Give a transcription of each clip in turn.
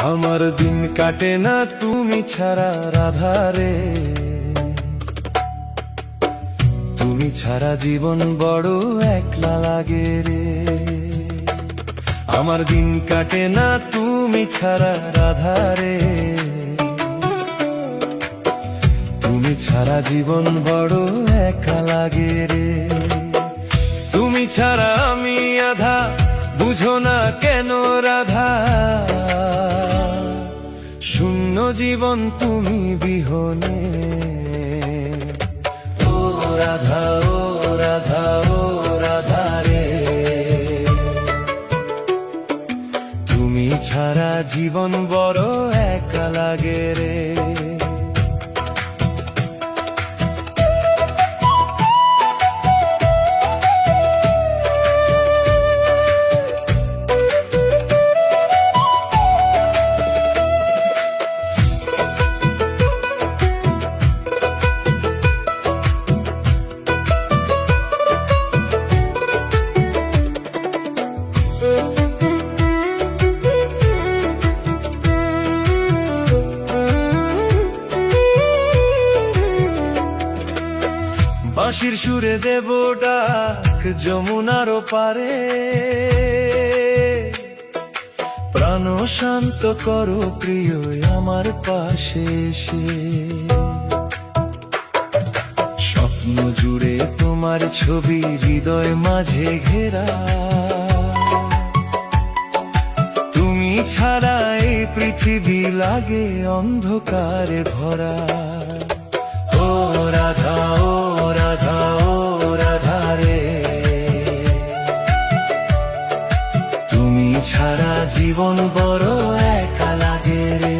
আমার দিন কাটে না তুমি ছাড়া রাধারে, তুমি ছাড়া জীবন বড় একলা লাগে রে। আমার দিন কাটে না তুমি ছাড়া রাধারে, তুমি ছাড়া জীবন বড় একা লাগে রে। তুমি ছাড়া আমি আধা, বুঝো না কেন রাধা, শূন্য জীবন তুমি বিহনে। ও রাধা, ও রাধা, ও রাধা রে, তুমি ছাড়া জীবন বড় একা লাগে রে। বাঁশির সুরে দেব ডাক যমুনার পারে, প্রাণ শান্ত করো প্রিয় আমার পাশে এসে। স্বপ্ন জুড়ে তোমার ছবি হৃদয় মাঝে ঘেরা, তুমি ছাড়া এই পৃথিবী লাগে অন্ধকারে ভরা। ও রাধা, ও রাধা, ও রাধা রে, তুমি ছাড়া জীবন বড় একা লাগে রে।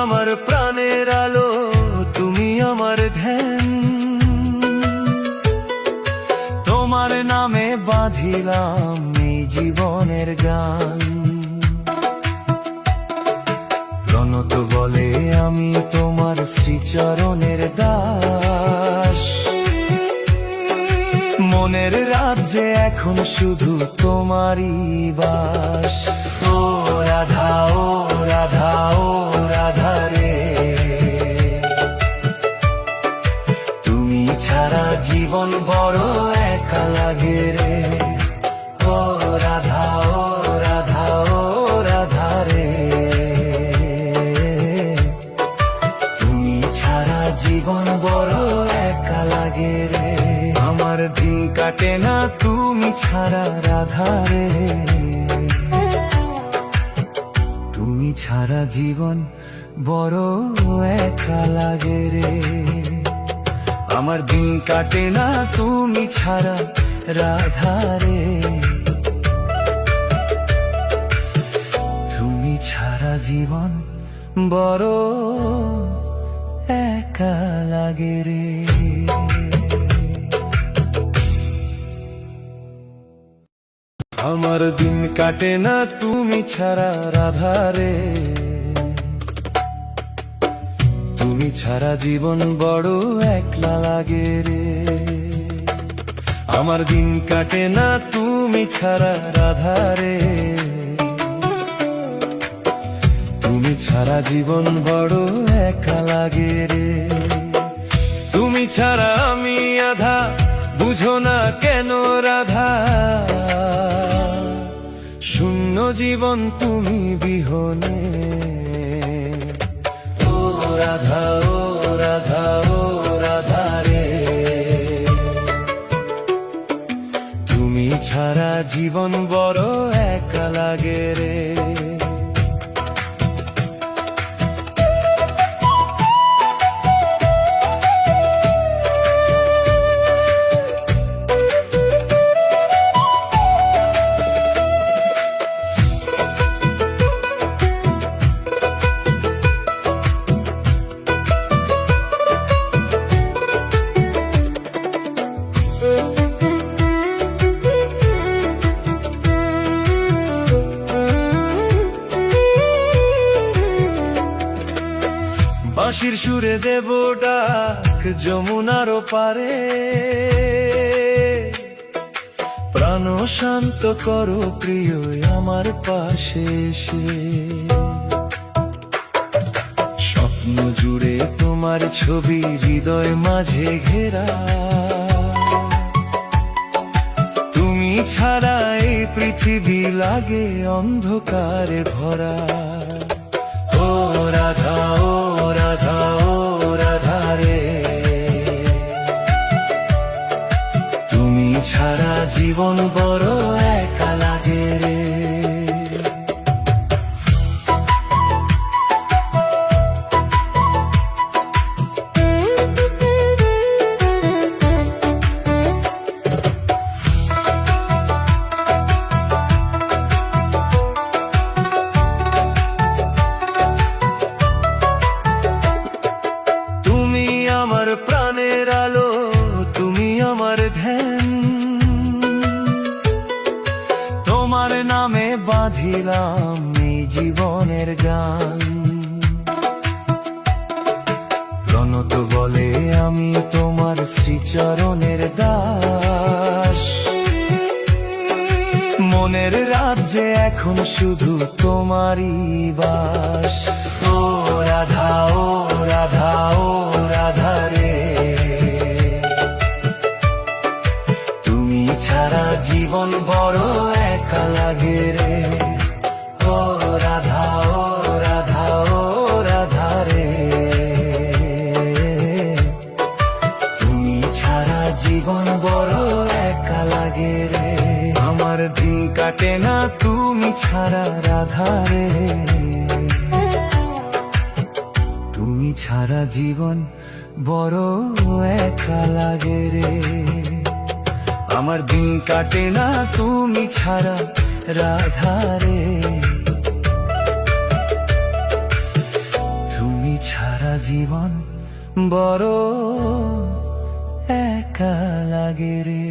আমার প্রাণের আলো, তুমি আমার ধ্যান, তোমার নামে বাঁধিলাম এই জীবনের গান। প্রণত বলে আমি তোমার শ্রীচরণের দাস, মনের রাজ্যে এখন শুধু তোমারই বাস। ও রাধা, ও রাধা, ও রাধা রে, তুমি ছাড়া জীবন বড় একা লাগে রে। ও রাধা, ও রাধা, ও রাধা রে, তুমি ছাড়া জীবন বড় একা লাগে রে। আমার দিন কাটে না তুমি ছাড়া রাধা রে, তুমি ছাড়া জীবন বড় একা লাগে রে। আমার দিন কাটে না তুমি ছাড়া রাধা রে, তুমি ছাড়া জীবন বড় একা লাগে রে। আমার দিন কাটে না তুমি ছাড়া রাধা রে, তুমি ছাড়া জীবন বড় একলা লাগে রে। আমার দিন কাটে না তুমি ছাড়া রাধা রে, তুমি ছাড়া জীবন বড় একা লাগে রে। তুমি ছাড়া আমি আধা, বুঝো না কেন রাধা, শূন্য জীবন তুমি বিহনে। ও রাধা, ও রাধা, ও রাধা রে, তুমি ছাড়া জীবন বড় একা লাগে রে। বাঁশির সুরে দেব ডাক যমুনার পারে, প্রাণ শান্ত করো প্রিয় আমার পাশে এসে। স্বপ্ন জুড়ে তোমার ছবি হৃদয় মাঝে ঘেরা, তুমি ছাড়া এই পৃথিবী লাগে অন্ধকারে ভরা। ও রাধা, ও রাধা, ও রাধা রে, তুমি ছাড়া জীবন বড় একা লাগে রে। আমার প্রাণের আলো, তুমি আমার ধ্যান, তোমার নামে বাঁধিলাম এই জীবনের গান। প্রণত বলে আমি তোমার শ্রীচরণের দাস, মনের রাজ্যে এখন শুধু তোমারই বাস। ও রাধা, ও রাধা, ও রাধা রে, তুমি ছাড়া জীবন বড় একা লাগে রে। ও রাধা, ও রাধা, ও রাধা রে, তুমি ছাড়া জীবন বড় একা লাগে রে। আমার দিন কাটে না তুমি ছাড়া রাধা রে, তুমি ছাড়া জীবন বড় একা লাগে রে। আমার দিন কাটে না তুমি ছাড়া রাধা রে, তুমি ছাড়া জীবন বড় একা লাগে রে।